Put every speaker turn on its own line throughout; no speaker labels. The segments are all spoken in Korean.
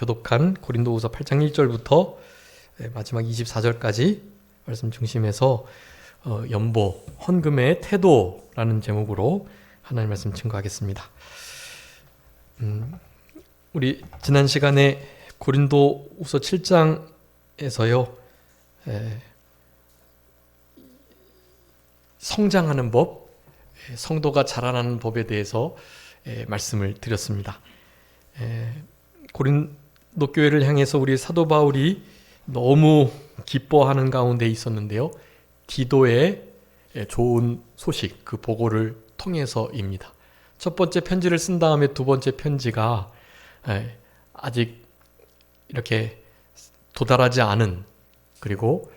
교독한 고린도후서 8장 1절부터 마지막 24절까지 말씀 중심에서 연보, 헌금의 태도라는 제목으로 하나님 말씀 증거하겠습니다. 우리 지난 시간에 고린도후서 7장에서요 성장하는 법, 성도가 자라나는 법에 대해서 말씀을 드렸습니다. 고린도 교회를 향해서 우리 사도 바울이 너무 기뻐하는 가운데 있었는데요, 디도의 좋은 소식, 그 보고를 통해서입니다. 첫 번째 편지를 쓴 다음에 두 번째 편지가 아직 이렇게 도달하지 않은, 그리고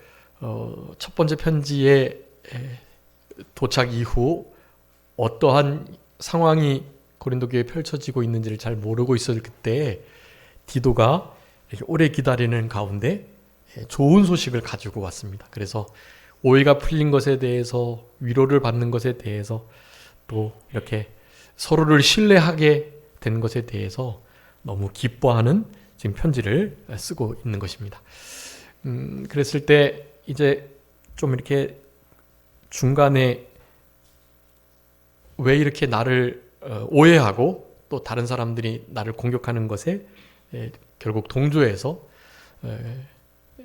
첫 번째 편지의 도착 이후 어떠한 상황이 고린도 교회에 펼쳐지고 있는지를 잘 모르고 있을 그때 디도가 이렇게 오래 기다리는 가운데 좋은 소식을 가지고 왔습니다. 그래서 오해가 풀린 것에 대해서, 위로를 받는 것에 대해서, 또 이렇게 서로를 신뢰하게 된 것에 대해서 너무 기뻐하는 지금 편지를 쓰고 있는 것입니다. 그랬을 때 이제 좀 이렇게 중간에 왜 이렇게 나를 오해하고 또 다른 사람들이 나를 공격하는 것에 결국 동조해서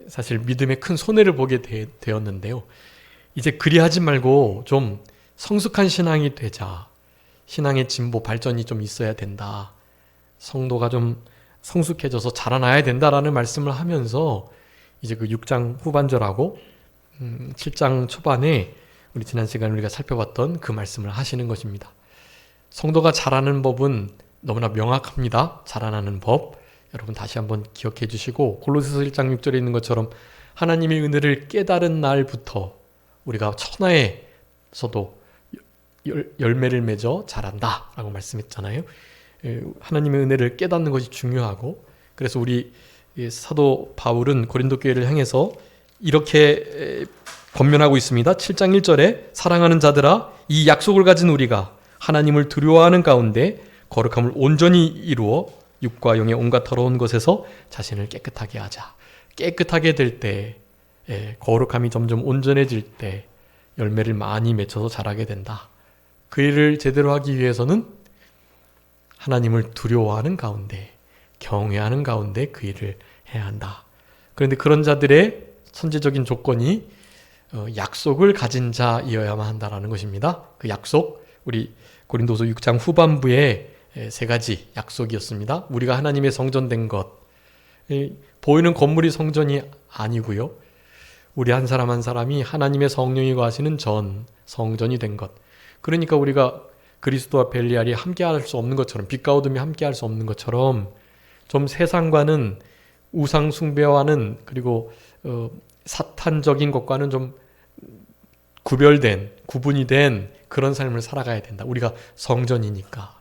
사실 믿음에 큰 손해를 보게 되었는데요. 이제 그리하지 말고 좀 성숙한 신앙이 되자. 신앙의 진보, 발전이 좀 있어야 된다. 성도가 좀 성숙해져서 자라나야 된다라는 말씀을 하면서 이제 그 6장 후반절하고 7장 초반에 우리 지난 시간에 우리가 살펴봤던 그 말씀을 하시는 것입니다. 성도가 자라는 법은 너무나 명확합니다. 자라나는 법. 여러분 다시 한번 기억해 주시고, 골로새서 1장 6절에 있는 것처럼 하나님의 은혜를 깨달은 날부터 우리가 천하에서도 열매를 맺어 자란다 라고 말씀했잖아요. 하나님의 은혜를 깨닫는 것이 중요하고, 그래서 우리 사도 바울은 고린도 교회를 향해서 이렇게 권면하고 있습니다. 7장 1절에 사랑하는 자들아, 이 약속을 가진 우리가 하나님을 두려워하는 가운데 거룩함을 온전히 이루어 육과 영의 온갖 더러운 것에서 자신을 깨끗하게 하자. 깨끗하게 될 때, 거룩함이 점점 온전해질 때 열매를 많이 맺혀서 자라게 된다. 그 일을 제대로 하기 위해서는 하나님을 두려워하는 가운데, 경외하는 가운데 그 일을 해야 한다. 그런데 그런 자들의 선제적인 조건이 약속을 가진 자이어야만 한다라는 것입니다. 그 약속, 우리 고린도서 6장 후반부에 세 가지 약속이었습니다. 우리가 하나님의 성전된 것, 보이는 건물이 성전이 아니고요, 우리 한 사람 한 사람이 하나님의 성령이 거하시는 성전이 된 것. 그러니까 우리가 그리스도와 벨리알이 함께할 수 없는 것처럼, 빛과 어둠이 함께할 수 없는 것처럼 좀 세상과는, 우상 숭배와는, 그리고 사탄적인 것과는 좀 구분이 된 그런 삶을 살아가야 된다. 우리가 성전이니까.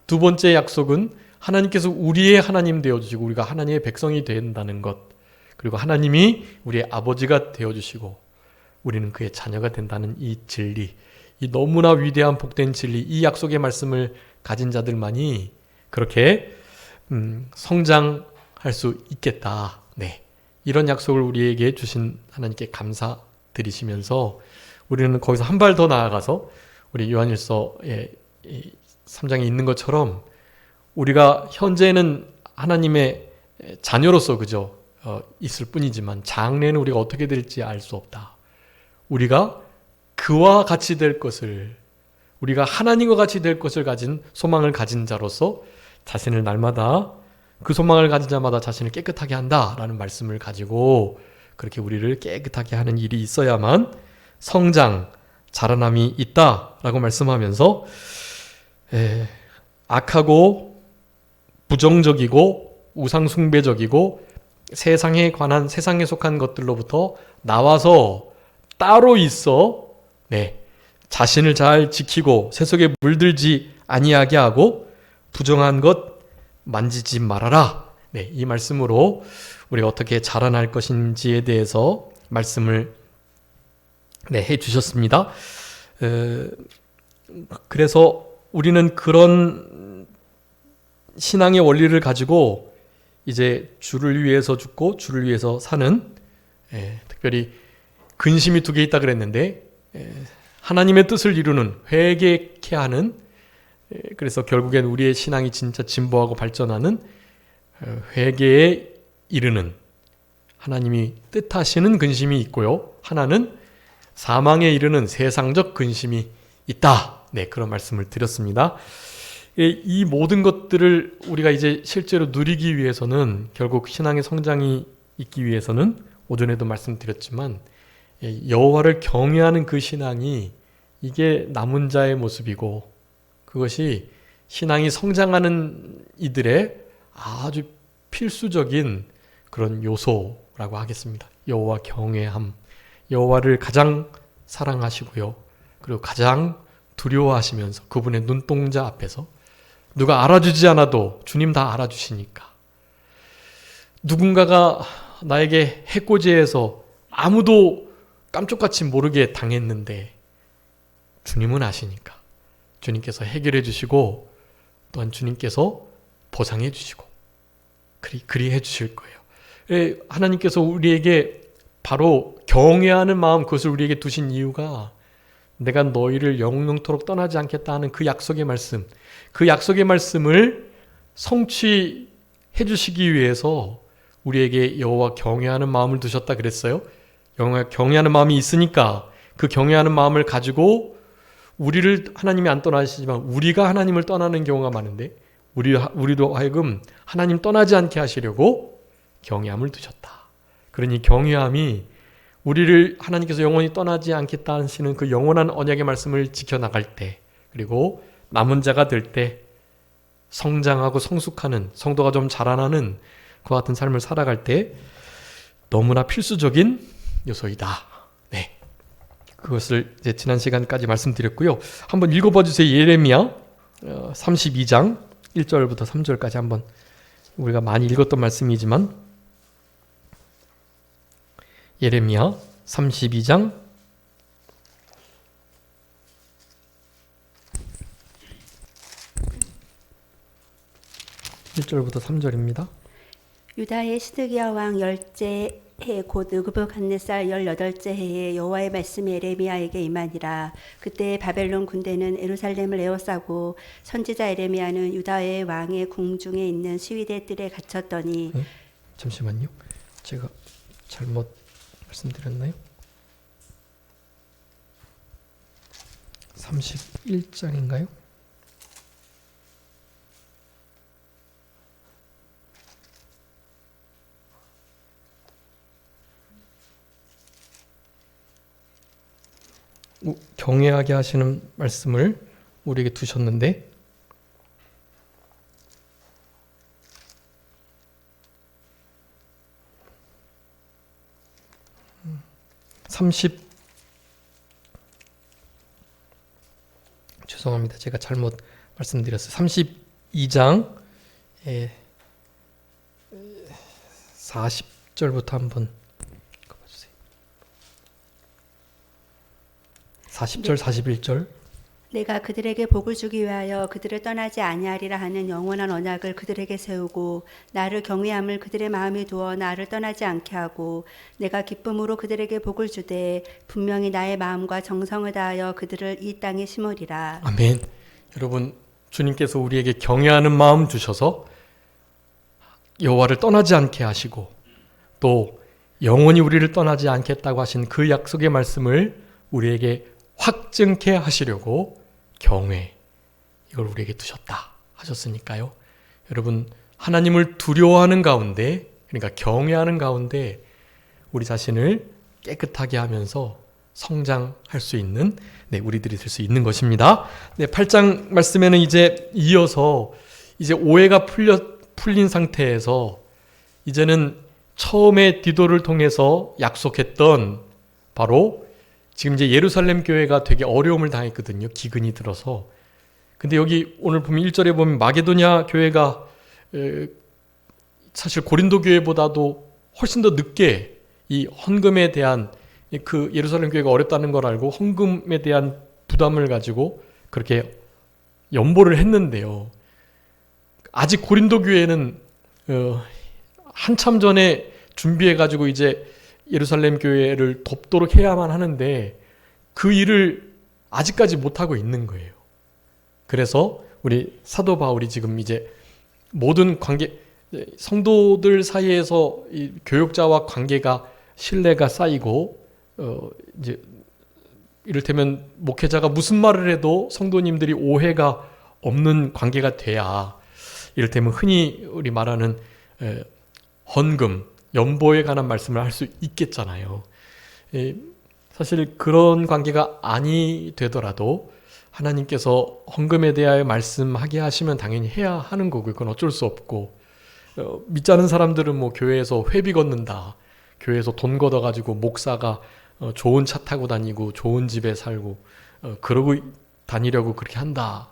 두 번째 약속은 하나님께서 우리의 하나님 되어주시고 우리가 하나님의 백성이 된다는 것, 그리고 하나님이 우리의 아버지가 되어주시고 우리는 그의 자녀가 된다는 이 진리, 이 너무나 위대한 복된 진리, 이 약속의 말씀을 가진 자들만이 그렇게 성장할 수 있겠다. 네, 이런 약속을 우리에게 주신 하나님께 감사드리시면서 우리는 거기서 한 발 더 나아가서 우리 요한일서의 3장에 있는 것처럼 우리가 현재는 하나님의 자녀로서 그저 있을 뿐이지만 장래는 우리가 어떻게 될지 알 수 없다. 우리가 그와 같이 될 것을, 우리가 하나님과 같이 될 것을 가진 소망을 가진 자로서 자신을 날마다, 그 소망을 가진 자마다 자신을 깨끗하게 한다라는 말씀을 가지고 그렇게 우리를 깨끗하게 하는 일이 있어야만 성장, 자라남이 있다라고 말씀하면서 악하고 부정적이고 우상숭배적이고 세상에 관한, 세상에 속한 것들로부터 나와서 따로 있어 자신을 잘 지키고 세속에 물들지 아니하게 하고 부정한 것 만지지 말아라. 이 말씀으로 우리가 어떻게 자라날 것인지에 대해서 말씀을 해주셨습니다. 그래서 우리는 그런 신앙의 원리를 가지고 이제 주를 위해서 죽고 주를 위해서 사는, 특별히 근심이 두 개 있다 그랬는데, 하나님의 뜻을 이루는, 회개케 하는, 그래서 결국엔 우리의 신앙이 진짜 진보하고 발전하는, 회개에 이르는, 하나님이 뜻하시는 근심이 있고요. 하나는 사망에 이르는 세상적 근심이 있다. 네, 그런 말씀을 드렸습니다. 이 모든 것들을 우리가 이제 실제로 누리기 위해서는, 결국 신앙의 성장이 있기 위해서는, 오전에도 말씀드렸지만 여호와를 경외하는 그 신앙이, 이게 남은 자의 모습이고, 그것이 신앙이 성장하는 이들의 아주 필수적인 그런 요소라고 하겠습니다. 여호와 경외함, 여호와를 가장 사랑하시고요, 그리고 가장 두려워하시면서 그분의 눈동자 앞에서, 누가 알아주지 않아도 주님 다 알아주시니까, 누군가가 나에게 해코지해서 아무도 깜짝같이 모르게 당했는데 주님은 아시니까 주님께서 해결해 주시고, 또한 주님께서 보상해 주시고 그리 해 주실 거예요. 하나님께서 우리에게 바로 경외하는 마음, 그것을 우리에게 두신 이유가, 내가 너희를 영영토록 떠나지 않겠다 하는 그 약속의 말씀, 그 약속의 말씀을 성취해 주시기 위해서 우리에게 여호와 경외하는 마음을 두셨다 그랬어요. 여호와 경외하는 마음이 있으니까 그 경외하는 마음을 가지고 우리를 하나님이 안 떠나시지만 우리가 하나님을 떠나는 경우가 많은데, 우리도 하여금 하나님 떠나지 않게 하시려고 경외함을 두셨다. 그러니 경외함이 우리를 하나님께서 영원히 떠나지 않겠다 하시는 그 영원한 언약의 말씀을 지켜나갈 때, 그리고 남은 자가 될 때 성장하고 성숙하는, 성도가 좀 자라나는 그와 같은 삶을 살아갈 때 너무나 필수적인 요소이다. 네, 그것을 이제 지난 시간까지 말씀드렸고요. 한번 읽어봐 주세요. 예레미야 32장 1절부터 3절까지 한번, 우리가 많이 읽었던 말씀이지만 예레미야 32장 1절부터 3절입니다.
유다의 시드기야 왕 10째 해 곧 느부갓네살 18째 해에 여호와의 말씀이 예레미야에게 임하니라. 그때 바벨론 군대는 예루살렘을 에워싸고 선지자 예레미야는 유다의 왕의 궁중에 있는 시위대 뜰에 갇혔더니.
잠시만요, 제가 잘못 말씀드렸나요? 31장인가요? 경외하게 하시는 말씀을 우리에게 두셨는데, 죄송합니다. 제가 잘못 말씀드렸어요. 32장 40절부터 한번 읽어봐주세요. 40절, 41절.
내가 그들에게 복을 주기 위하여 그들을 떠나지 아니하리라 하는 영원한 언약을 그들에게 세우고, 나를 경외함을 그들의 마음에 두어 나를 떠나지 않게 하고, 내가 기쁨으로 그들에게 복을 주되 분명히 나의 마음과 정성을 다하여 그들을 이 땅에 심으리라.
아멘. 여러분, 주님께서 우리에게 경외하는 마음 주셔서 여호와를 떠나지 않게 하시고, 또 영원히 우리를 떠나지 않겠다고 하신 그 약속의 말씀을 우리에게 확증케 하시려고 경외, 이걸 우리에게 두셨다 하셨으니까요. 여러분, 하나님을 두려워하는 가운데, 그러니까 경외하는 가운데 우리 자신을 깨끗하게 하면서 성장할 수 있는, 우리들이 될 수 있는 것입니다. 8장 말씀에는 이제 이어서 이제 오해가 풀린 상태에서 이제는 처음에 디도를 통해서 약속했던, 바로 지금 이제 예루살렘 교회가 되게 어려움을 당했거든요. 기근이 들어서. 근데 여기 오늘 보면 1절에 보면 마게도냐 교회가 사실 고린도 교회보다도 훨씬 더 늦게 이 헌금에 대한, 그 예루살렘 교회가 어렵다는 걸 알고 헌금에 대한 부담을 가지고 그렇게 연보를 했는데요. 아직 고린도 교회는 한참 전에 준비해가지고 이제 예루살렘 교회를 돕도록 해야만 하는데 그 일을 아직까지 못하고 있는 거예요. 그래서 우리 사도 바울이 지금 이제 모든 관계, 성도들 사이에서 이 교역자와 관계가 신뢰가 쌓이고 이제 이를테면 목회자가 무슨 말을 해도 성도님들이 오해가 없는 관계가 돼야 이를테면 흔히 우리 말하는 헌금, 연보에 관한 말씀을 할 수 있겠잖아요. 사실 그런 관계가 아니 되더라도 하나님께서 헌금에 대하여 말씀하게 하시면 당연히 해야 하는 거고 그건 어쩔 수 없고 믿지 않은 사람들은 뭐 교회에서 회비 걷는다, 교회에서 돈 걷어가지고 목사가 좋은 차 타고 다니고 좋은 집에 살고 그러고 다니려고 그렇게 한다.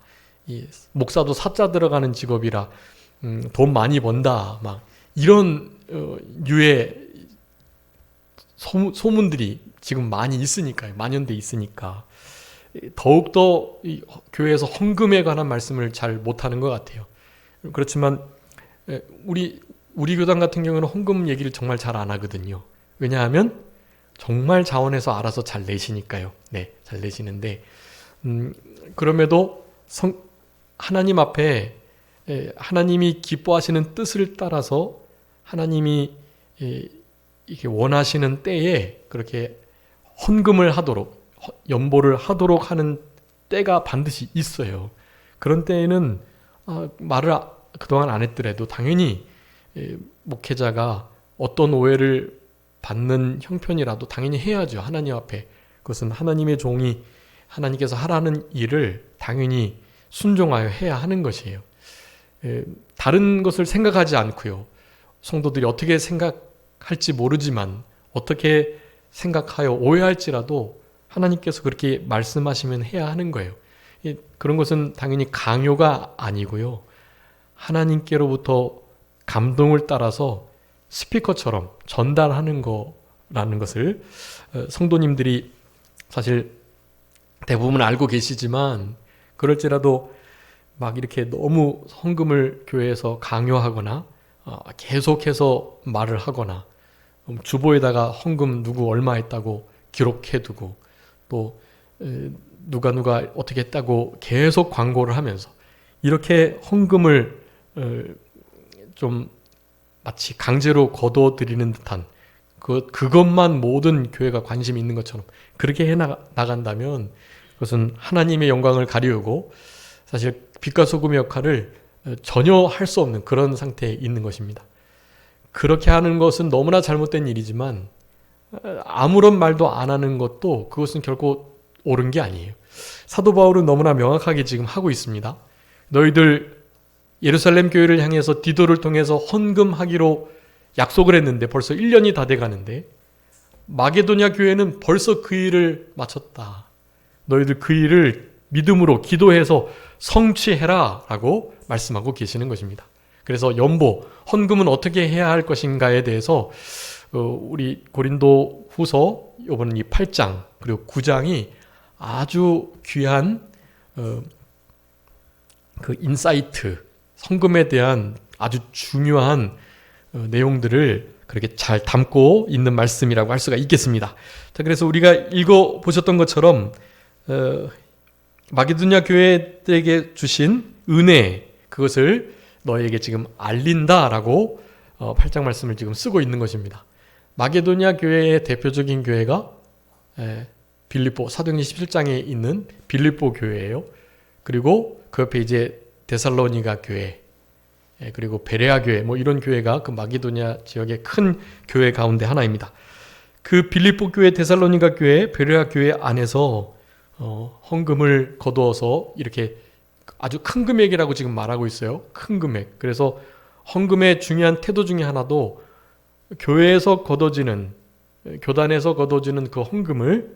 이 목사도 사자 들어가는 직업이라 돈 많이 번다. 막 이런 유의 소문들이 지금 많이 있으니까요. 만연돼 있으니까 더욱더 이 교회에서 헌금에 관한 말씀을 잘 못하는 것 같아요. 그렇지만 우리 교단 같은 경우는 헌금 얘기를 정말 잘 안 하거든요. 왜냐하면 정말 자원해서 알아서 잘 내시니까요. 네, 잘 내시는데 그럼에도 하나님 앞에 하나님이 기뻐하시는 뜻을 따라서 하나님이 이렇게 원하시는 때에 그렇게 헌금을 하도록 연보를 하도록 하는 때가 반드시 있어요. 그런 때에는 말을 그동안 안 했더라도 당연히 목회자가 어떤 오해를 받는 형편이라도 당연히 해야죠. 하나님 앞에. 그것은 하나님의 종이 하나님께서 하라는 일을 당연히 순종하여 해야 하는 것이에요. 다른 것을 생각하지 않고요. 성도들이 어떻게 생각할지 모르지만 어떻게 생각하여 오해할지라도 하나님께서 그렇게 말씀하시면 해야 하는 거예요. 그런 것은 당연히 강요가 아니고요. 하나님께로부터 감동을 따라서 스피커처럼 전달하는 거라는 것을 성도님들이 사실 대부분 알고 계시지만 그럴지라도 막 이렇게 너무 헌금을 교회에서 강요하거나 계속해서 말을 하거나 주보에다가 헌금 누구 얼마 했다고 기록해두고 또 누가 어떻게 했다고 계속 광고를 하면서 이렇게 헌금을 좀 마치 강제로 거둬들이는 듯한 그것만 모든 교회가 관심이 있는 것처럼 그렇게 해나간다면 그것은 하나님의 영광을 가리우고 사실 빛과 소금의 역할을 전혀 할 수 없는 그런 상태에 있는 것입니다. 그렇게 하는 것은 너무나 잘못된 일이지만 아무런 말도 안 하는 것도 그것은 결코 옳은 게 아니에요. 사도 바울은 너무나 명확하게 지금 하고 있습니다. 너희들 예루살렘 교회를 향해서 디도를 통해서 헌금하기로 약속을 했는데 벌써 1년이 다 돼가는데 마게도냐 교회는 벌써 그 일을 마쳤다. 너희들 그 일을 믿음으로 기도해서 성취해라 라고 말씀하고 계시는 것입니다. 그래서 연보, 헌금은 어떻게 해야 할 것인가에 대해서 우리 고린도 후서 이번 이 8장 그리고 9장이 아주 귀한 그 인사이트, 헌금에 대한 아주 중요한 내용들을 그렇게 잘 담고 있는 말씀이라고 할 수가 있겠습니다. 자, 그래서 우리가 읽어보셨던 것처럼 마게도냐 교회에게 주신 은혜, 그것을 너에게 지금 알린다라고 8장 말씀을 지금 쓰고 있는 것입니다. 마게도냐 교회의 대표적인 교회가 빌립보, 사도행전 17장에 있는 빌립보 교회예요. 그리고 그 옆에 이제 데살로니가 교회, 그리고 베레아 교회, 뭐 이런 교회가 그 마게도냐 지역의 큰 교회 가운데 하나입니다. 그 빌립보 교회, 데살로니가 교회, 베레아 교회 안에서 헌금을 거두어서 이렇게 아주 큰 금액이라고 지금 말하고 있어요. 큰 금액. 그래서 헌금의 중요한 태도 중에 하나도 교회에서 거둬지는, 교단에서 거둬지는 그 헌금을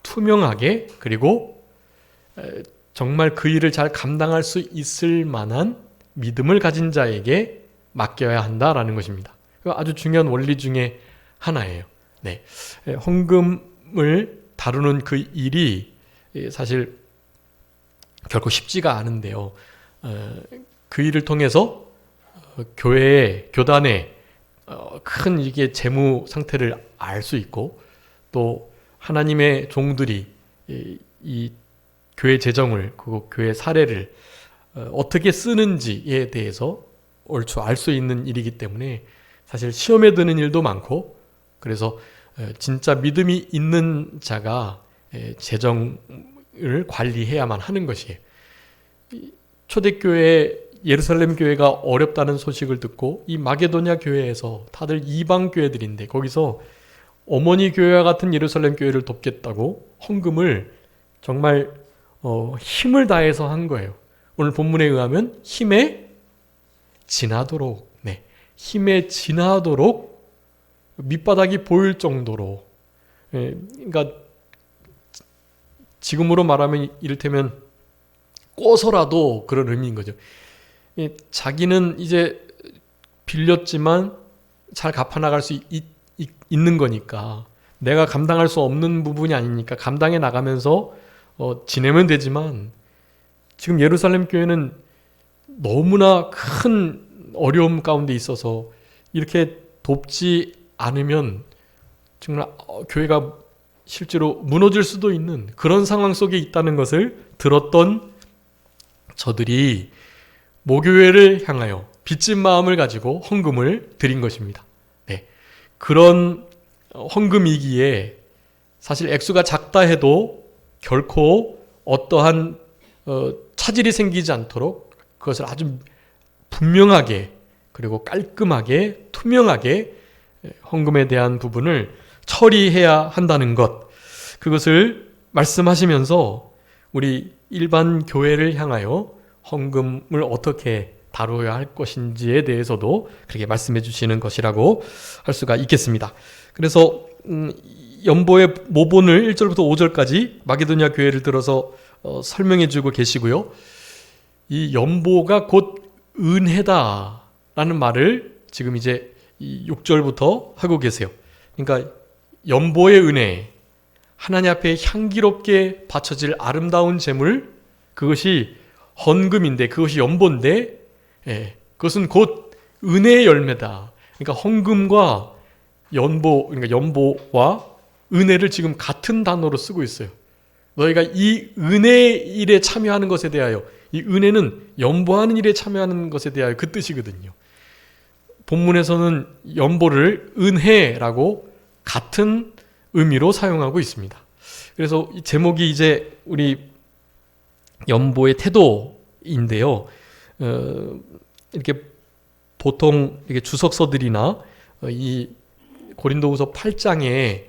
투명하게 그리고 정말 그 일을 잘 감당할 수 있을 만한 믿음을 가진 자에게 맡겨야 한다라는 것입니다. 아주 중요한 원리 중에 하나예요. 네. 헌금을 다루는 그 일이 사실 결코 쉽지가 않은데요. 그 일을 통해서 교회에, 교단에 큰 이게 재무 상태를 알 수 있고 또 하나님의 종들이 이 교회 재정을 그리고 교회 사례를 어떻게 쓰는지에 대해서 얼추 알 수 있는 일이기 때문에 사실 시험에 드는 일도 많고 그래서 진짜 믿음이 있는 자가 재정을 관리해야만 하는 것이에요. 초대교회 예루살렘 교회가 어렵다는 소식을 듣고 이 마게도냐 교회에서 다들 이방 교회들인데 거기서 어머니 교회와 같은 예루살렘 교회를 돕겠다고 헌금을 정말 힘을 다해서 한 거예요. 오늘 본문에 의하면 힘에 지나도록 힘에 지나도록 밑바닥이 보일 정도로 그러니까 지금으로 말하면 이를테면 꼬서라도 그런 의미인 거죠. 자기는 이제 빌렸지만 잘 갚아나갈 수 있는 거니까 내가 감당할 수 없는 부분이 아니니까 감당해 나가면서 지내면 되지만 지금 예루살렘 교회는 너무나 큰 어려움 가운데 있어서 이렇게 돕지 않으면 정말 교회가 실제로 무너질 수도 있는 그런 상황 속에 있다는 것을 들었던 저들이 모교회를 향하여 빚진 마음을 가지고 헌금을 드린 것입니다. 그런 헌금이기에 사실 액수가 작다 해도 결코 어떠한 차질이 생기지 않도록 그것을 아주 분명하게 그리고 깔끔하게 투명하게 헌금에 대한 부분을 처리해야 한다는 것, 그것을 말씀하시면서 우리 일반 교회를 향하여 헌금을 어떻게 다루어야 할 것인지에 대해서도 그렇게 말씀해 주시는 것이라고 할 수가 있겠습니다. 그래서 연보의 모본을 1절부터 5절까지 마게도냐 교회를 들어서 설명해 주고 계시고요. 이 연보가 곧 은혜다라는 말을 지금 이제 이 6절부터 하고 계세요. 그러니까 연보의 은혜, 하나님 앞에 향기롭게 바쳐질 아름다운 제물, 그것이 헌금인데 그것이 연보인데 그것은 곧 은혜의 열매다. 그러니까 헌금과 그러니까 연보와 은혜를 지금 같은 단어로 쓰고 있어요. 너희가 이 은혜의 일에 참여하는 것에 대하여, 이 은혜는 연보하는 일에 참여하는 것에 대하여 그 뜻이거든요. 본문에서는 연보를 은혜라고 같은 의미로 사용하고 있습니다. 그래서 이 제목이 이제 우리 연보의 태도인데요. 이렇게 보통 이렇게 주석서들이나 이 고린도후서 8장에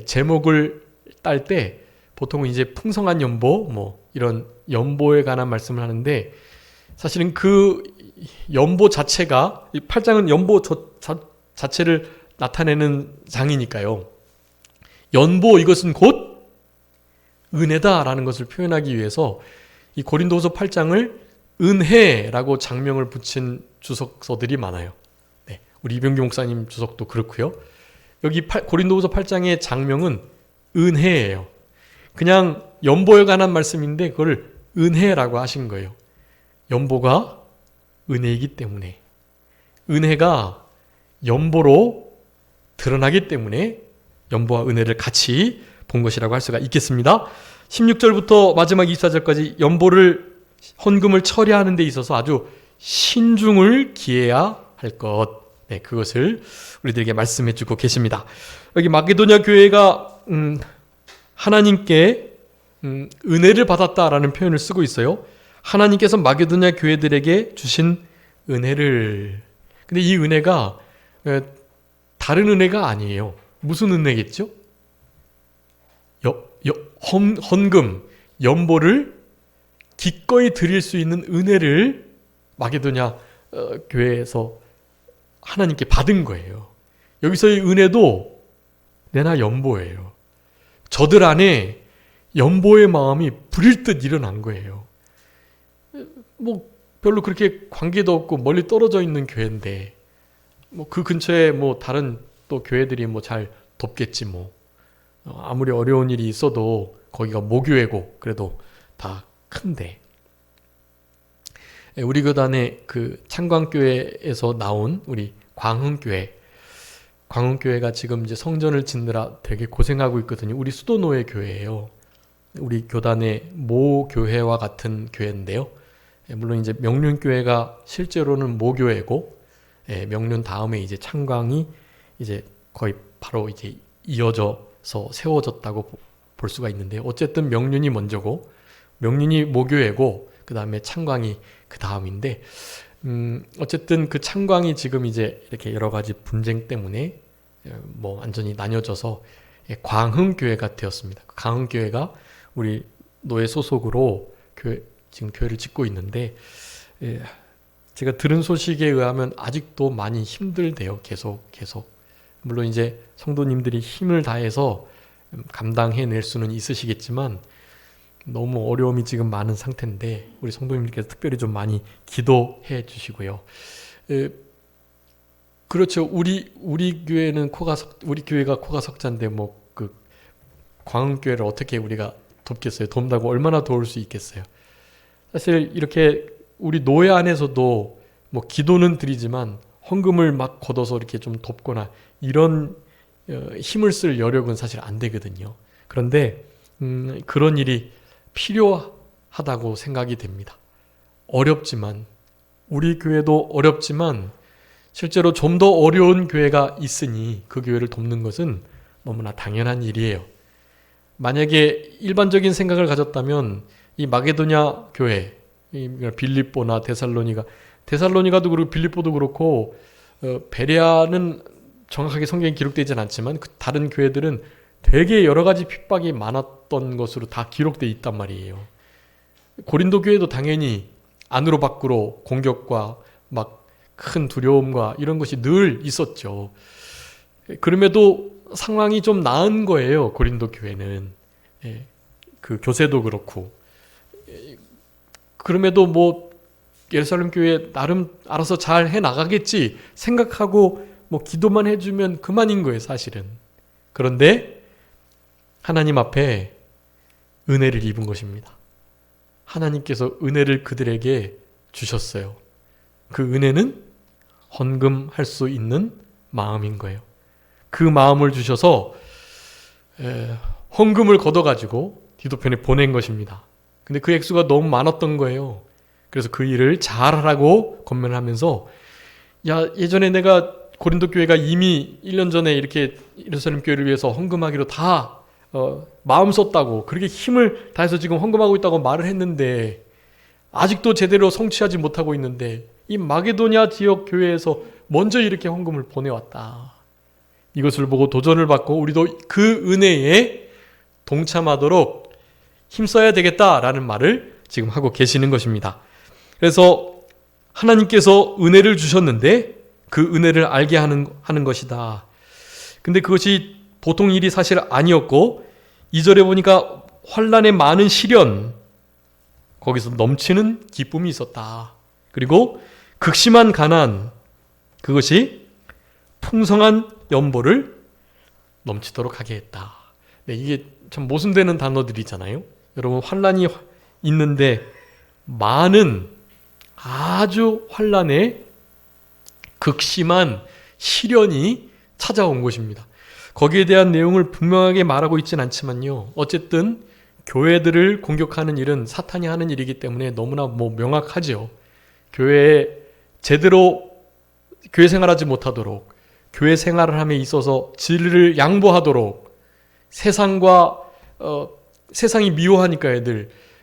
제목을 딸 때 보통은 이제 풍성한 연보, 뭐 이런 연보에 관한 말씀을 하는데 사실은 그 연보 자체가 이 8장은 연보 자체를 나타내는 장이니까요. 연보 이것은 곧 은혜다라는 것을 표현하기 위해서 이 고린도후서 8장을 은혜라고 장명을 붙인 주석서들이 많아요. 우리 이병규 목사님 주석도 그렇고요. 여기 고린도후서 8장의 장명은 은혜예요. 그냥 연보에 관한 말씀인데 그걸 은혜라고 하신 거예요. 연보가 은혜이기 때문에, 은혜가 연보로 드러나기 때문에 연보와 은혜를 같이 본 것이라고 할 수가 있겠습니다. 16절부터 마지막 24절까지 연보를 헌금을 처리하는 데 있어서 아주 신중을 기해야 할 것, 그것을 우리들에게 말씀해 주고 계십니다. 여기 마게도냐 교회가 하나님께 은혜를 받았다라는 표현을 쓰고 있어요. 하나님께서 마게도냐 교회들에게 주신 은혜를, 근데 이 은혜가 다른 은혜가 아니에요. 무슨 은혜겠죠? 헌금, 연보를 기꺼이 드릴 수 있는 은혜를 마게도냐 교회에서 하나님께 받은 거예요. 여기서의 은혜도 내나 연보예요. 저들 안에 연보의 마음이 불일 듯 일어난 거예요. 뭐 별로 그렇게 관계도 없고 멀리 떨어져 있는 교회인데 뭐 그 근처에 뭐 다른 또 교회들이 뭐 잘 돕겠지 뭐. 아무리 어려운 일이 있어도 거기가 모교회고 그래도 다 큰데. 우리 교단의 그 창광교회에서 나온 우리 광흥교회, 광흥교회가 지금 이제 성전을 짓느라 되게 고생하고 있거든요. 우리 수도노예 교회예요. 우리 교단의 모 교회와 같은 교회인데요. 물론 이제 명륜교회가 실제로는 모교회고, 명륜 다음에 이제 창광이 이제 거의 바로 이제 이어져서 세워졌다고 볼 수가 있는데, 어쨌든 명륜이 먼저고, 명륜이 모교회고, 그 다음에 창광이 그 다음인데, 어쨌든 그 창광이 지금 이제 이렇게 여러 가지 분쟁 때문에 뭐 완전히 나뉘어져서 광흥교회가 되었습니다. 광흥교회가 우리 노예 소속으로 지금 교회를 짓고 있는데, 제가 들은 소식에 의하면 아직도 많이 힘들대요. 계속. 물론 이제 성도님들이 힘을 다해서 감당해낼 수는 있으시겠지만 너무 어려움이 지금 많은 상태인데, 우리 성도님들께서 특별히 좀 많이 기도해 주시고요. 그렇죠. 우리 교회는 우리 교회가 코가 석자인데 뭐 그 광흥교회를 어떻게 우리가 돕겠어요? 돕다고 얼마나 도울 수 있겠어요? 사실 이렇게 우리 노예 안에서도 뭐 기도는 드리지만 헌금을 막 걷어서 이렇게 좀 돕거나 이런 힘을 쓸 여력은 사실 안 되거든요. 그런데 그런 일이 필요하다고 생각이 됩니다. 어렵지만, 우리 교회도 어렵지만 실제로 좀 더 어려운 교회가 있으니 그 교회를 돕는 것은 너무나 당연한 일이에요. 만약에 일반적인 생각을 가졌다면 이 마게도냐 교회, 빌립보나 데살로니가도 그렇고 빌립보도 그렇고, 베레아는 정확하게 성경에 기록되지는 않지만 그 다른 교회들은 되게 여러 가지 핍박이 많았던 것으로 다 기록되어 있단 말이에요. 고린도 교회도 당연히 안으로 밖으로 공격과 막 큰 두려움과 이런 것이 늘 있었죠. 그럼에도 상황이 좀 나은 거예요. 고린도 교회는. 그 교세도 그렇고. 그럼에도 뭐 예루살렘 교회 나름 알아서 잘 해나가겠지 생각하고 뭐 기도만 해주면 그만인 거예요, 사실은. 그런데 하나님 앞에 은혜를 입은 것입니다. 하나님께서 은혜를 그들에게 주셨어요. 그 은혜는 헌금할 수 있는 마음인 거예요. 그 마음을 주셔서 헌금을 걷어가지고 디도편에 보낸 것입니다. 근데 그 액수가 너무 많았던 거예요. 그래서 그 일을 잘하라고 권면하면서, 야, 예전에 내가 고린도 교회가 이미 1년 전에 이렇게 예루살렘 교회를 위해서 헌금하기로 다 마음 썼다고, 그렇게 힘을 다해서 지금 헌금하고 있다고 말을 했는데 아직도 제대로 성취하지 못하고 있는데, 이 마게도냐 지역 교회에서 먼저 이렇게 헌금을 보내왔다. 이것을 보고 도전을 받고 우리도 그 은혜에 동참하도록 힘써야 되겠다라는 말을 지금 하고 계시는 것입니다. 그래서 하나님께서 은혜를 주셨는데 그 은혜를 알게 하는 것이다. 근데 그것이 보통 일이 사실 아니었고, 2절에 보니까 환난의 많은 시련, 거기서 넘치는 기쁨이 있었다. 그리고 극심한 가난, 그것이 풍성한 연보를 넘치도록 하게 했다. 네, 이게 참 모순되는 단어들이잖아요. 여러분, 환난이 있는데 많은, 아주 환난의 극심한 시련이 찾아온 것입니다. 거기에 대한 내용을 분명하게 말하고 있진 않지만요, 어쨌든 교회들을 공격하는 일은 사탄이 하는 일이기 때문에 너무나 명확하죠. 교회에 제대로 교회 생활하지 못하도록, 교회 생활을 함에 있어서 진리를 양보하도록, 세상이 미워하니까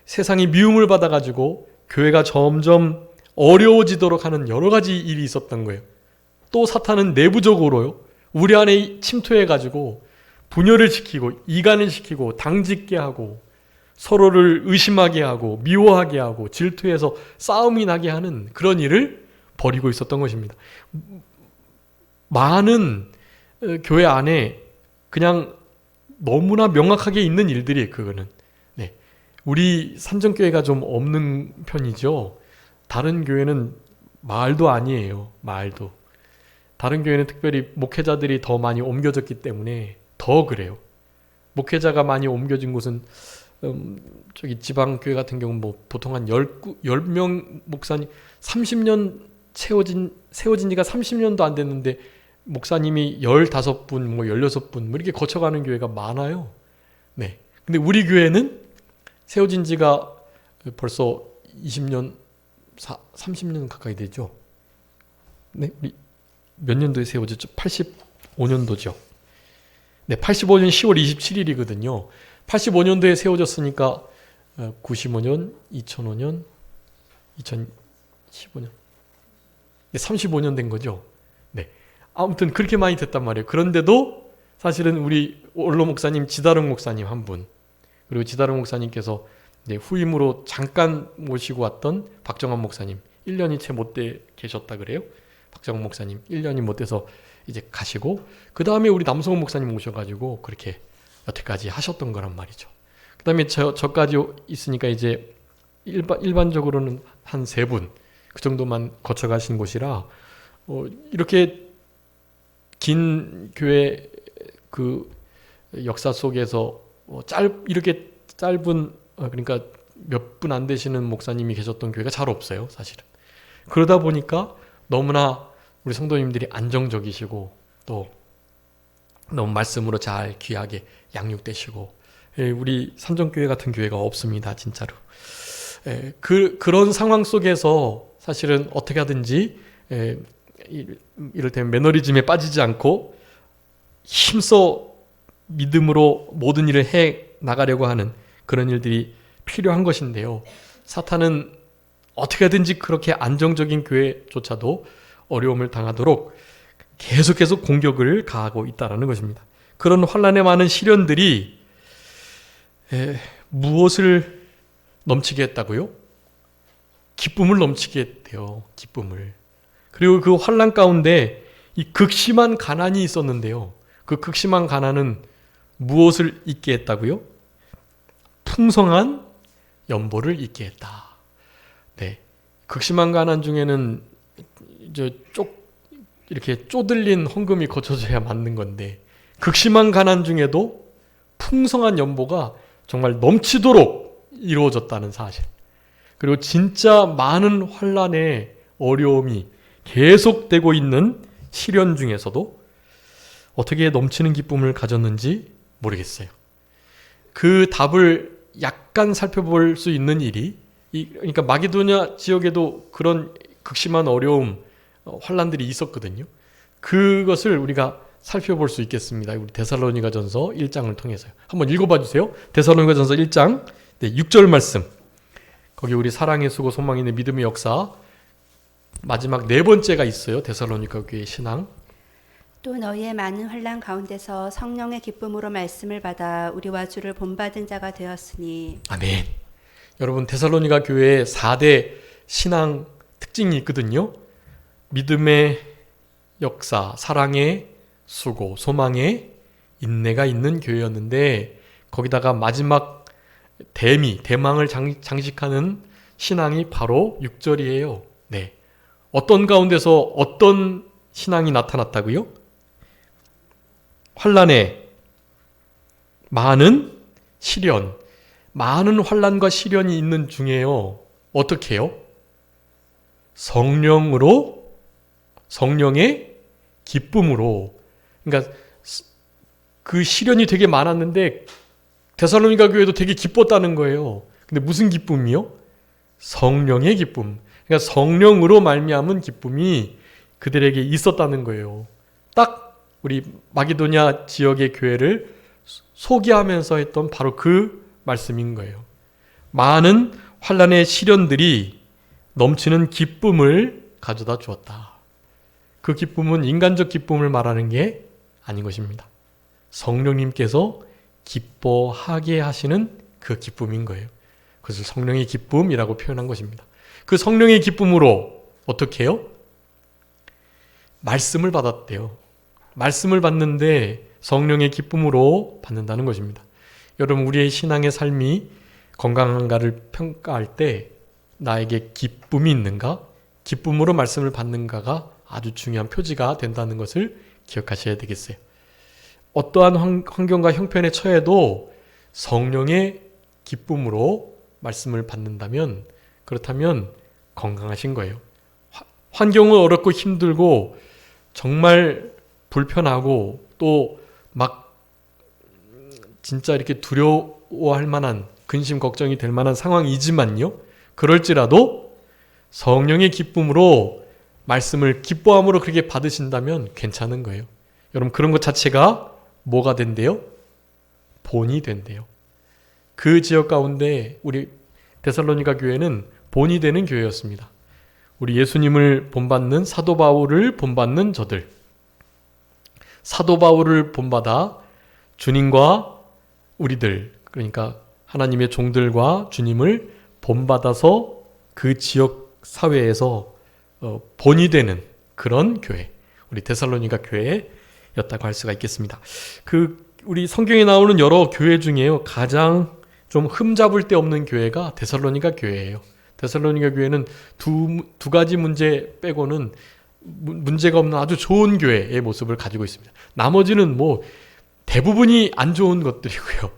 세상이 미움을 받아가지고 교회가 점점 어려워지도록 하는 여러 가지 일이 있었던 거예요. 또 사탄은 내부적으로요, 우리 안에 침투해가지고 분열을 시키고 이간을 시키고 당짓게 하고 서로를 의심하게 하고 미워하게 하고 질투해서 싸움이 나게 하는 그런 일을 벌이고 있었던 것입니다. 많은 교회 안에 그냥 너무나 명확하게 있는 일들이, 그거는. 네. 우리 산정교회가 좀 없는 편이죠. 다른 교회는 말도 아니에요. 말도. 다른 교회는 특별히 목회자들이 더 많이 옮겨졌기 때문에 더 그래요. 목회자가 많이 옮겨진 곳은 저기 지방교회 같은 경우는 보통 한 10명 목사님 30년 세워진 지가 30년도 안 됐는데 목사님이 15분, 16분 이렇게 거쳐가는 교회가 많아요. 네. 근데 우리 교회는 세워진 지가 벌써 20년, 30년 가까이 되죠. 네. 우리 몇 년도에 세워졌죠? 85년도죠. 네, 85년 10월 27일이거든요. 85년도에 세워졌으니까 95년, 2005년, 2015년. 네, 35년 된 거죠. 네. 아무튼 그렇게 많이 됐단 말이에요. 그런데도 사실은 우리 원로 목사님 지다롱 목사님 한 분, 그리고 지다롱 목사님께서 이제 후임으로 잠깐 모시고 왔던 박정환 목사님, 1년이 채 못 돼 계셨다 그래요. 박정환 목사님 1년이 못 돼서 이제 가시고, 그 다음에 우리 남성훈 목사님 오셔가지고 그렇게 여태까지 하셨던 거란 말이죠. 그 다음에 저까지 있으니까 이제 일반적으로는 한 3분 그 정도만 거쳐가신 곳이라 이렇게 긴 교회 그 역사 속에서 이렇게 짧은 그러니까 몇 분 안 되시는 목사님이 계셨던 교회가 잘 없어요, 사실은. 그러다 보니까 너무나 우리 성도님들이 안정적이시고 또 너무 말씀으로 잘 귀하게 양육되시고, 우리 삼정교회 같은 교회가 없습니다, 진짜로. 그런 상황 속에서 사실은 어떻게 하든지 이를테면 매너리즘에 빠지지 않고 힘써 믿음으로 모든 일을 해 나가려고 하는 그런 일들이 필요한 것인데요. 사탄은 어떻게 하든지 그렇게 안정적인 교회조차도 어려움을 당하도록 계속해서 공격을 가하고 있다는 것입니다. 그런 환난에 많은 시련들이 무엇을 넘치게 했다고요? 기쁨을 넘치게 했대요. 기쁨을. 그리고 그 환난 가운데 이 극심한 가난이 있었는데요. 그 극심한 가난은 무엇을 잊게 했다고요? 풍성한 연보를 잊게 했다. 네, 극심한 가난 중에는 이렇게 쪼들린 헌금이 거쳐져야 맞는 건데, 극심한 가난 중에도 풍성한 연보가 정말 넘치도록 이루어졌다는 사실. 그리고 진짜 많은 환난의 어려움이 계속되고 있는 시련 중에서도 어떻게 넘치는 기쁨을 가졌는지 모르겠어요. 그 답을 약간 살펴볼 수 있는 일이, 그러니까 마게도냐 지역에도 그런 극심한 어려움, 환난들이 있었거든요. 그것을 우리가 살펴볼 수 있겠습니다. 우리 데살로니가전서 1장을 통해서요. 한번 읽어봐 주세요. 데살로니가전서 1장 6절 말씀. 거기 우리 사랑의 수고, 소망이 있는 믿음의 역사 마지막 4번째가 있어요. 데살로니가 교회의 신앙.
또 너희의 많은 환난 가운데서 성령의 기쁨으로 말씀을 받아 우리와 주를 본받은 자가 되었으니.
아멘. 여러분, 데살로니가 교회의 4대 신앙 특징이 있거든요. 믿음의 역사, 사랑의 수고, 소망의 인내가 있는 교회였는데, 거기다가 마지막 대망을 장식하는 신앙이 바로 6절이에요. 네. 어떤 가운데서 어떤 신앙이 나타났다고요? 환난에 많은 시련, 많은 환난과 시련이 있는 중에요. 어떻게 해요? 성령의 기쁨으로. 그러니까 그 시련이 되게 많았는데 데살로니가 교회도 되게 기뻤다는 거예요. 근데 무슨 기쁨이요? 성령의 기쁨. 그러니까 성령으로 말미암은 기쁨이 그들에게 있었다는 거예요. 딱 우리 마게도냐 지역의 교회를 소개하면서 했던 바로 그 말씀인 거예요. 많은 환난의 시련들이 넘치는 기쁨을 가져다 주었다. 그 기쁨은 인간적 기쁨을 말하는 게 아닌 것입니다. 성령님께서 기뻐하게 하시는 그 기쁨인 거예요. 그것을 성령의 기쁨이라고 표현한 것입니다. 그 성령의 기쁨으로 어떻게 해요? 말씀을 받았대요. 말씀을 받는데 성령의 기쁨으로 받는다는 것입니다. 여러분, 우리의 신앙의 삶이 건강한가를 평가할 때 나에게 기쁨이 있는가, 기쁨으로 말씀을 받는가가 아주 중요한 표지가 된다는 것을 기억하셔야 되겠어요. 어떠한 환경과 형편에 처해도 성령의 기쁨으로 말씀을 받는다면, 그렇다면 건강하신 거예요. 환경은 어렵고 힘들고 정말 불편하고 또 막 진짜 이렇게 두려워할 만한 근심 걱정이 될 만한 상황이지만요. 그럴지라도 성령의 기쁨으로 말씀을 기뻐함으로 그렇게 받으신다면 괜찮은 거예요. 여러분 그런 것 자체가 뭐가 된대요? 본이 된대요. 그 지역 가운데 우리 데살로니가 교회는 본이 되는 교회였습니다. 우리 예수님을 본받는 사도 바울을 본받는 저들, 사도 바울을 본받아 주님과 우리들, 그러니까 하나님의 종들과 주님을 본받아서 그 지역 사회에서 본이 되는 그런 교회, 우리 데살로니가 교회였다고 할 수가 있겠습니다. 우리 성경에 나오는 여러 교회 중에요, 가장 좀 흠잡을 데 없는 교회가 데살로니가 교회예요. 데살로니가 교회는 두 가지 문제 빼고는 문제가 없는 아주 좋은 교회의 모습을 가지고 있습니다. 나머지는 뭐 대부분이 안 좋은 것들이고요.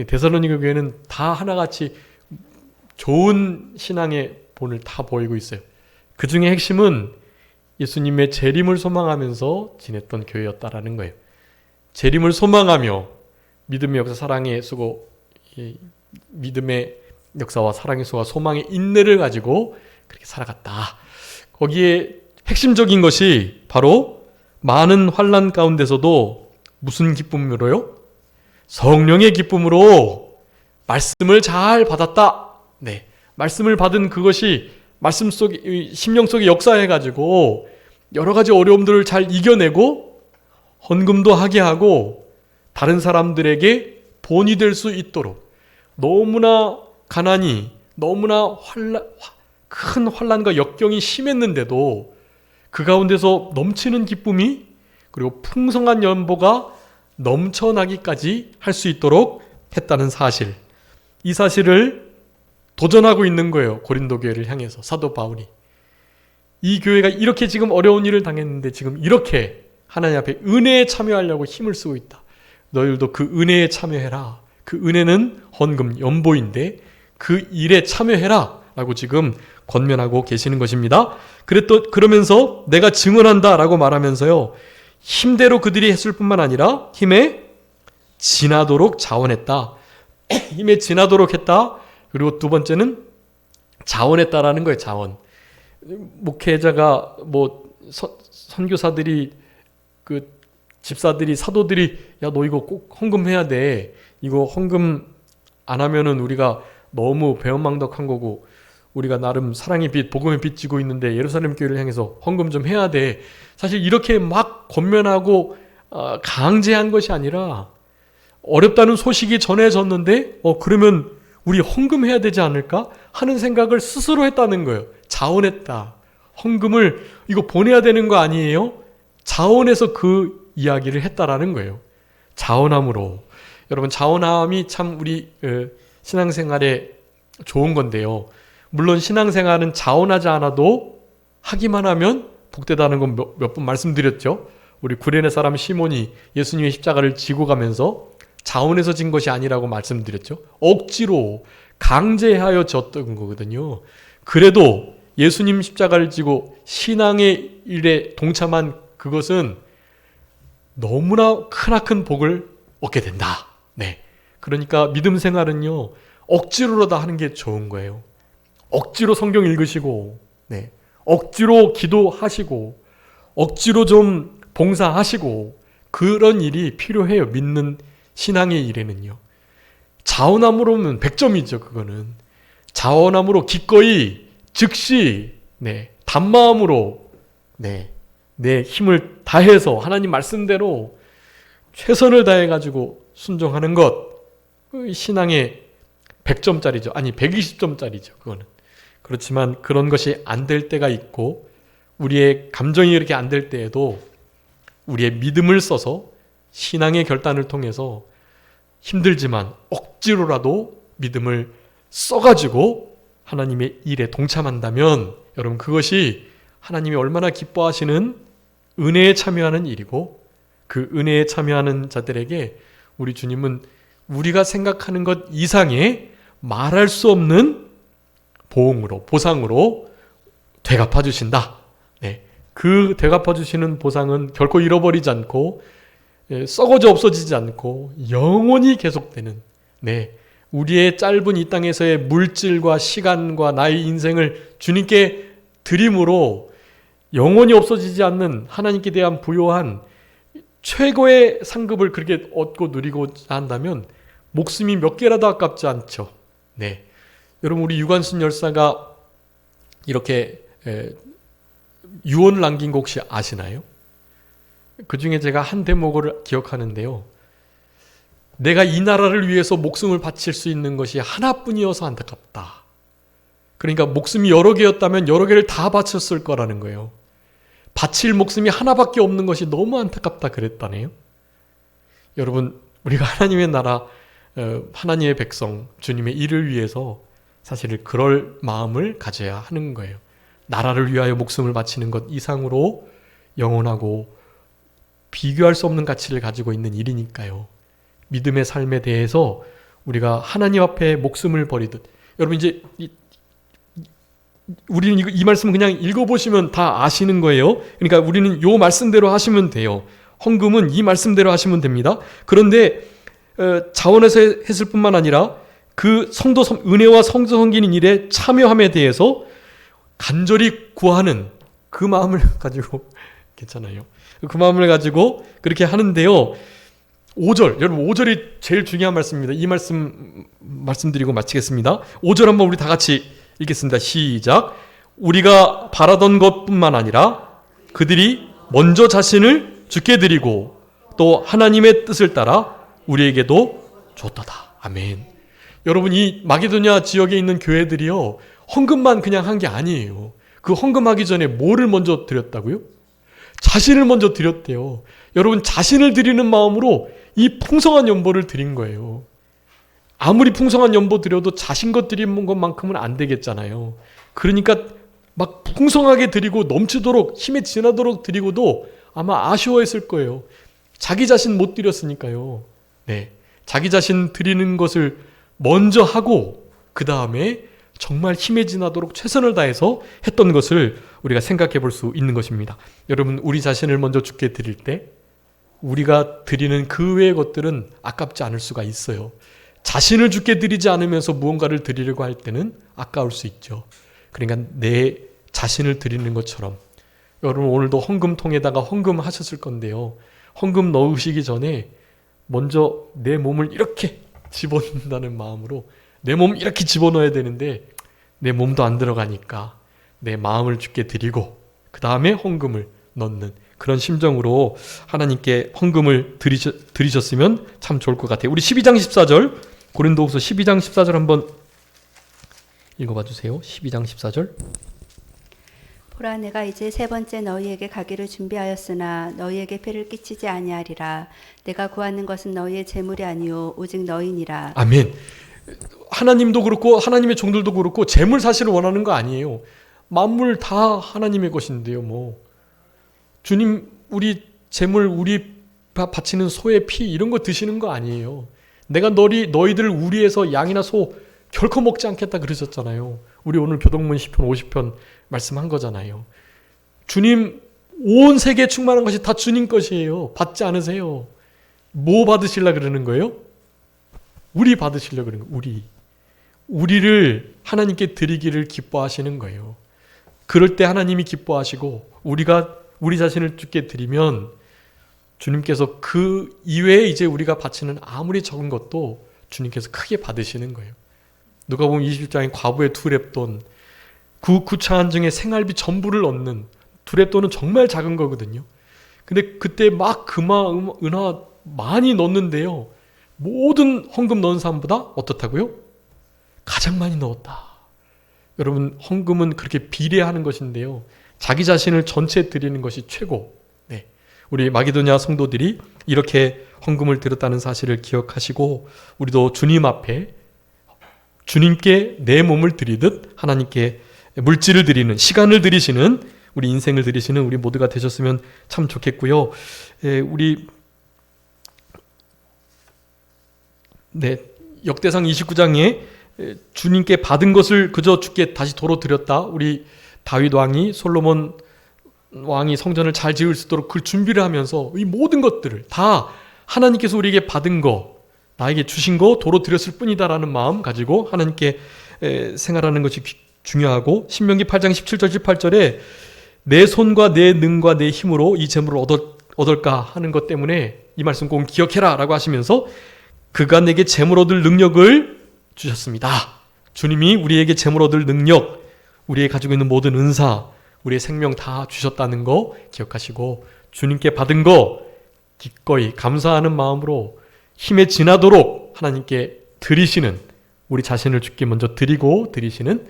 데살로니가 교회는 다 하나같이 좋은 신앙의 본을 다 보이고 있어요. 그 중에 핵심은 예수님의 재림을 소망하면서 지냈던 교회였다라는 거예요. 재림을 소망하며 믿음의 역사, 사랑의 수고, 믿음의 역사와 사랑의 수고와 소망의 인내를 가지고 그렇게 살아갔다. 거기에 핵심적인 것이 바로 많은 환난 가운데서도 무슨 기쁨으로요? 성령의 기쁨으로 말씀을 잘 받았다. 네, 말씀을 받은 그것이 말씀 속에, 심령 속에 역사해가지고 여러 가지 어려움들을 잘 이겨내고 헌금도 하게 하고 다른 사람들에게 본이 될 수 있도록, 너무나 가난이, 너무나 큰 환난과 역경이 심했는데도 그 가운데서 넘치는 기쁨이, 그리고 풍성한 연보가 넘쳐나기까지 할 수 있도록 했다는 사실, 이 사실을 도전하고 있는 거예요. 고린도 교회를 향해서 사도 바울이. 이 교회가 이렇게 지금 어려운 일을 당했는데 지금 이렇게 하나님 앞에 은혜에 참여하려고 힘을 쓰고 있다. 너희들도 그 은혜에 참여해라. 그 은혜는 헌금, 연보인데 그 일에 참여해라 라고 지금 권면하고 계시는 것입니다. 그러면서 내가 증언한다 라고 말하면서요, 힘대로 그들이 했을 뿐만 아니라 힘에 지나도록 자원했다. 힘에 지나도록 했다. 그리고 두 번째는 자원했다라는 거예요. 자원. 목회자가 선교사들이, 그 집사들이, 사도들이, 야 너 이거 꼭 헌금해야 돼. 이거 헌금 안 하면은 우리가 너무 배은망덕한 거고, 우리가 나름 사랑의 빛, 복음의 빛 지고 있는데 예루살렘 교회를 향해서 헌금 좀 해야 돼. 사실 이렇게 막 권면하고 강제한 것이 아니라, 어렵다는 소식이 전해졌는데 그러면 우리 헌금해야 되지 않을까 하는 생각을 스스로 했다는 거예요. 자원했다. 헌금을 이거 보내야 되는 거 아니에요? 자원해서 그 이야기를 했다라는 거예요. 자원함으로. 여러분, 자원함이 참 우리 신앙생활에 좋은 건데요. 물론 신앙생활은 자원하지 않아도 하기만 하면 복되다는 건 몇 번 말씀드렸죠. 우리 구레네 사람 시몬이 예수님의 십자가를 지고 가면서 자원해서 진 것이 아니라고 말씀드렸죠. 억지로 강제하여 졌던 거거든요. 그래도 예수님 십자가를 지고 신앙의 일에 동참한 그것은 너무나 크나큰 복을 얻게 된다. 네. 그러니까 믿음 생활은요, 억지로라도 하는 게 좋은 거예요. 억지로 성경 읽으시고, 네. 억지로 기도하시고, 억지로 좀 봉사하시고, 그런 일이 필요해요. 믿는 신앙의 일에는요. 자원함으로는 100점이죠. 그거는 자원함으로 기꺼이 즉시, 네, 단마음으로, 네, 내 힘을 다해서 하나님 말씀대로 최선을 다해가지고 순종하는 것, 신앙의 100점짜리죠. 아니 120점짜리죠. 그거는. 그렇지만 그런 것이 안 될 때가 있고, 우리의 감정이 이렇게 안 될 때에도 우리의 믿음을 써서 신앙의 결단을 통해서 힘들지만 억지로라도 믿음을 써가지고 하나님의 일에 동참한다면, 여러분, 그것이 하나님이 얼마나 기뻐하시는 은혜에 참여하는 일이고, 그 은혜에 참여하는 자들에게 우리 주님은 우리가 생각하는 것 이상의 말할 수 없는 보응으로, 보상으로 되갚아 주신다. 네, 그 되갚아 주시는 보상은 결코 잃어버리지 않고 썩어져 없어지지 않고 영원히 계속되는, 네, 우리의 짧은 이 땅에서의 물질과 시간과 나의 인생을 주님께 드림으로 영원히 없어지지 않는 하나님께 대한 부요한 최고의 상급을 그렇게 얻고 누리고자 한다면 목숨이 몇 개라도 아깝지 않죠. 네, 여러분, 우리 유관순 열사가 이렇게 유언을 남긴 거 혹시 아시나요? 그 중에 제가 한 대목을 기억하는데요. 내가 이 나라를 위해서 목숨을 바칠 수 있는 것이 하나뿐이어서 안타깝다. 그러니까 목숨이 여러 개였다면 여러 개를 다 바쳤을 거라는 거예요. 바칠 목숨이 하나밖에 없는 것이 너무 안타깝다 그랬다네요. 여러분, 우리가 하나님의 나라, 하나님의 백성, 주님의 일을 위해서 사실 그럴 마음을 가져야 하는 거예요. 나라를 위하여 목숨을 바치는 것 이상으로 영원하고 비교할 수 없는 가치를 가지고 있는 일이니까요. 믿음의 삶에 대해서 우리가 하나님 앞에 목숨을 버리듯, 여러분 이제 우리는 이 말씀을 그냥 읽어보시면 다 아시는 거예요. 그러니까 우리는 이 말씀대로 하시면 돼요. 헌금은 이 말씀대로 하시면 됩니다. 그런데 자원해서 했을 뿐만 아니라 그 성도 은혜와 성도 섬기는 일에 참여함에 대해서 간절히 구하는 그 마음을 가지고 괜찮아요. 그 마음을 가지고 그렇게 하는데요. 5절, 여러분 5절이 제일 중요한 말씀입니다. 이 말씀드리고 마치겠습니다. 5절 한번 우리 다 같이 읽겠습니다. 시작. 우리가 바라던 것뿐만 아니라 그들이 먼저 자신을 주께 드리고 또 하나님의 뜻을 따라 우리에게도 줬도다. 아멘. 여러분, 이 마게도냐 지역에 있는 교회들이요, 헌금만 그냥 한 게 아니에요. 그 헌금하기 전에 뭐를 먼저 드렸다고요? 자신을 먼저 드렸대요. 여러분, 자신을 드리는 마음으로 이 풍성한 연보를 드린 거예요. 아무리 풍성한 연보 드려도 자신 것 드리는 것만큼은 안 되겠잖아요. 그러니까 막 풍성하게 드리고 넘치도록 힘에 지나도록 드리고도 아마 아쉬워했을 거예요. 자기 자신 못 드렸으니까요. 네, 자기 자신 드리는 것을 먼저 하고 그 다음에 정말 힘에 지나도록 최선을 다해서 했던 것을 우리가 생각해 볼 수 있는 것입니다. 여러분, 우리 자신을 먼저 주께 드릴 때 우리가 드리는 그 외의 것들은 아깝지 않을 수가 있어요. 자신을 주께 드리지 않으면서 무언가를 드리려고 할 때는 아까울 수 있죠. 그러니까 내 자신을 드리는 것처럼, 여러분 오늘도 헌금통에다가 헌금하셨을 건데요. 헌금 넣으시기 전에 먼저 내 몸을 이렇게 집어넣는다는 마음으로 내 몸을 이렇게 집어넣어야 되는데 내 몸도 안 들어가니까 내 마음을 주께 드리고 그 다음에 헌금을 넣는 그런 심정으로 하나님께 헌금을 드리셨으면 참 좋을 것 같아요. 우리 12장 14절, 고린도후서 12장 14절 한번 읽어봐 주세요. 12장 14절.
보라, 내가 이제 세 번째 너희에게 가기를 준비하였으나 너희에게 폐를 끼치지 아니하리라. 내가 구하는 것은 너희의 재물이 아니요 오직 너희니라.
아멘. 하나님도 그렇고 하나님의 종들도 그렇고 재물 사실을 원하는 거 아니에요. 만물 다 하나님의 것인데요. 뭐 주님, 우리 재물, 우리 바치는 소의 피 이런 거 드시는 거 아니에요. 내가 너희들 우리에서 양이나 소 결코 먹지 않겠다 그러셨잖아요. 우리 오늘 교동문 시편 50편 말씀한 거잖아요. 주님, 온 세계에 충만한 것이 다 주님 것이에요. 받지 않으세요. 뭐 받으시려고 그러는 거예요? 우리 받으시려고 그러는 거예요. 우리를 하나님께 드리기를 기뻐하시는 거예요. 그럴 때 하나님이 기뻐하시고 우리가 우리 자신을 주께 드리면 주님께서 그 이외에 이제 우리가 바치는 아무리 적은 것도 주님께서 크게 받으시는 거예요. 누가복음 21장에 과부의 2렙돈, 그 구차한 중에 생활비 전부를 얻는 2렙돈은 정말 작은 거거든요. 근데 그때 막 은하 많이 넣었는데요. 모든 헌금 넣은 사람보다 어떻다고요? 가장 많이 넣었다. 여러분, 헌금은 그렇게 비례하는 것인데요. 자기 자신을 전체 드리는 것이 최고. 네, 우리 마게도냐 성도들이 이렇게 헌금을 드렸다는 사실을 기억하시고 우리도 주님 앞에 주님께 내 몸을 드리듯 하나님께 물질을 드리는, 시간을 드리시는, 우리 인생을 드리시는 우리 모두가 되셨으면 참 좋겠고요. 우리 역대상 29장에 주님께 받은 것을 그저 주께 다시 도로 드렸다. 우리 다윗 왕이 솔로몬 왕이 성전을 잘 지을 수 있도록 그 준비를 하면서 이 모든 것들을 다 하나님께서 우리에게 받은 거, 나에게 주신 거 도로 드렸을 뿐이다라는 마음 가지고 하나님께 생활하는 것이 중요하고, 신명기 8장 17절 18절에 내 손과 내 능과 내 힘으로 이 재물을 얻을까 하는 것 때문에 이 말씀 꼭 기억해라 라고 하시면서 그가 내게 재물 얻을 능력을 주셨습니다. 주님이 우리에게 재물 얻을 능력, 우리의 가지고 있는 모든 은사, 우리의 생명 다 주셨다는 거 기억하시고, 주님께 받은 거 기꺼이 감사하는 마음으로 힘에 지나도록 하나님께 드리시는, 우리 자신을 주께 먼저 드리고 드리시는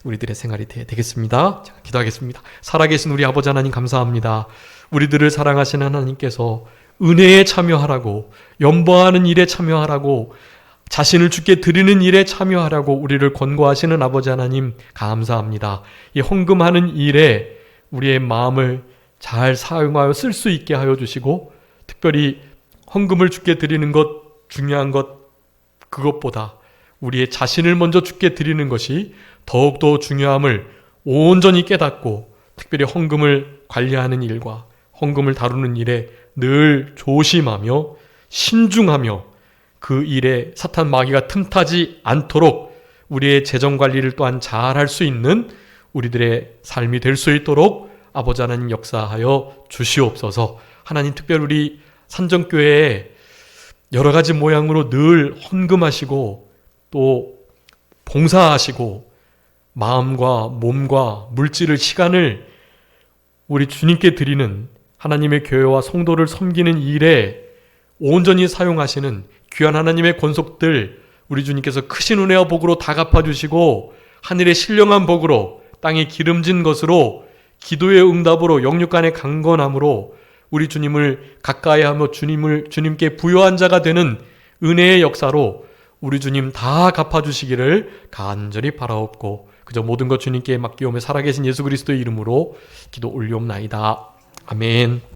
우리들의 생활이 되겠습니다. 자, 기도하겠습니다. 살아계신 우리 아버지 하나님 감사합니다. 우리들을 사랑하시는 하나님께서 은혜에 참여하라고, 연보하는 일에 참여하라고, 자신을 주께 드리는 일에 참여하라고 우리를 권고하시는 아버지 하나님 감사합니다. 이 헌금하는 일에 우리의 마음을 잘 사용하여 쓸 수 있게 하여 주시고, 특별히 헌금을 주께 드리는 것, 중요한 것, 그것보다 우리의 자신을 먼저 주께 드리는 것이 더욱더 중요함을 온전히 깨닫고, 특별히 헌금을 관리하는 일과 헌금을 다루는 일에 늘 조심하며 신중하며 그 일에 사탄 마귀가 틈타지 않도록 우리의 재정 관리를 또한 잘할 수 있는 우리들의 삶이 될 수 있도록 아버지 하나님 역사하여 주시옵소서. 하나님, 특별히 우리 산정교회에 여러 가지 모양으로 늘 헌금하시고 또 봉사하시고 마음과 몸과 물질을, 시간을 우리 주님께 드리는 하나님의 교회와 성도를 섬기는 일에 온전히 사용하시는 귀한 하나님의 권속들, 우리 주님께서 크신 은혜와 복으로 다 갚아주시고 하늘의 신령한 복으로 땅에 기름진 것으로 기도의 응답으로 영육간의 강건함으로 우리 주님을 가까이하며 주님께 부요한 자가 되는 은혜의 역사로 우리 주님 다 갚아주시기를 간절히 바라옵고, 그저 모든 것 주님께 맡기오며 살아계신 예수 그리스도의 이름으로 기도 올리옵나이다. 아멘.